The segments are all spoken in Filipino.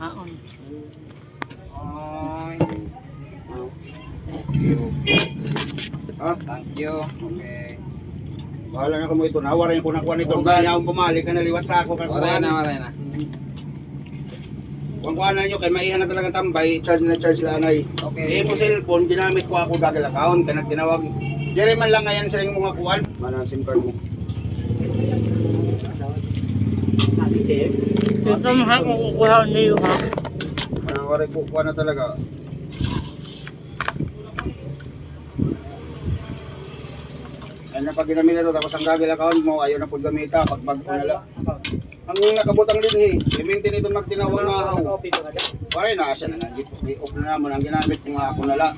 Aon. Ay. Thank you. Okay. Bahala na kamo ito. Nawaray ko na kuha nito. Dahil akong bumalik ka naliwat sa ako. Waray na. Kung kuha na nyo, kay maihan na talagang tambay, charge lang ay. Okay. Mo cellphone, ginamit ko ako Google account, kanag tinawag. Diri man lang ngayon sa mga kuhan. Mana ang SIM card mo? Ito mahal kung kukuha niyo ha. Anong waray ko kuha na talaga. Ay na pag ginamit na ito, tapos ang Google account mo, ayaw na po gamita, pagbag ko na lang. Ang nakabutang din i-maintain ito magtinawag na ako. Waray na, asya na nga, i-off na naman, ang ginamit ko nga ako na lang.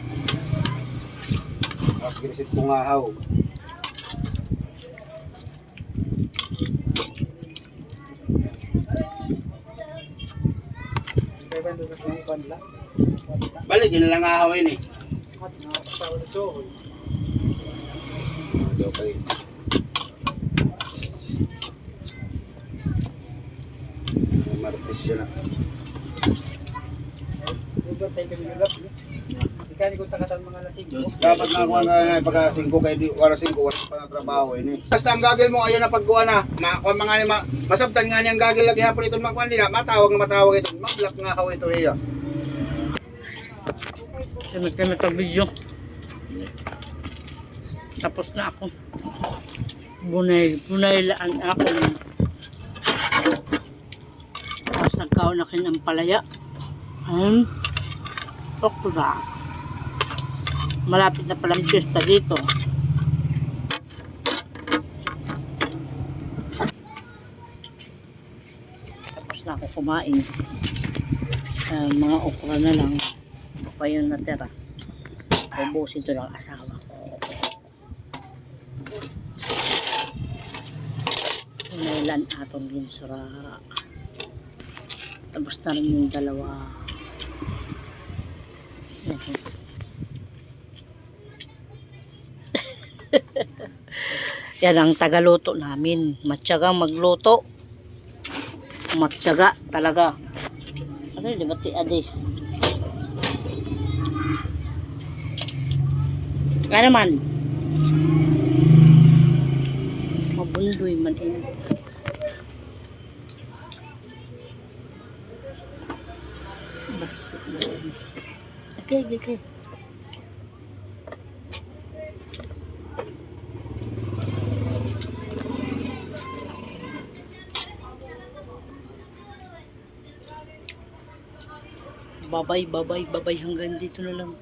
Tapos ginisit ko nga ako. Balik, yun lang ahawin eh. Okay. Martes siya na. Dapat na kuha na pagka 5 kay di oras 5 oras pa na trabaho ini. Basta ang gagel mo ayo na pagkuha na. Mga ni masabtan nga ni ang gagel lagi hapon ito makuha nila. Matawag ito. Mag-block nga ako ito iya. Kami video. Tapos na ako. Bunaylaan ako. Tapos nagkaon na ng palaya. Oktober. Malapit na palang piyesta dito. Tapos na ako kumain. Mga okra na lang. Pa yung natira. Ubusin ito ng asawa ko. Nailan atong ginsura. Tapos na rin yung dalawa. Yan ang tagaluto namin. Matyaga magluto. Matyaga talaga. Ano yun, di ba adi? Ano man? Mabundoy man ini. Basta. Okay. Babay hanggang dito na lang.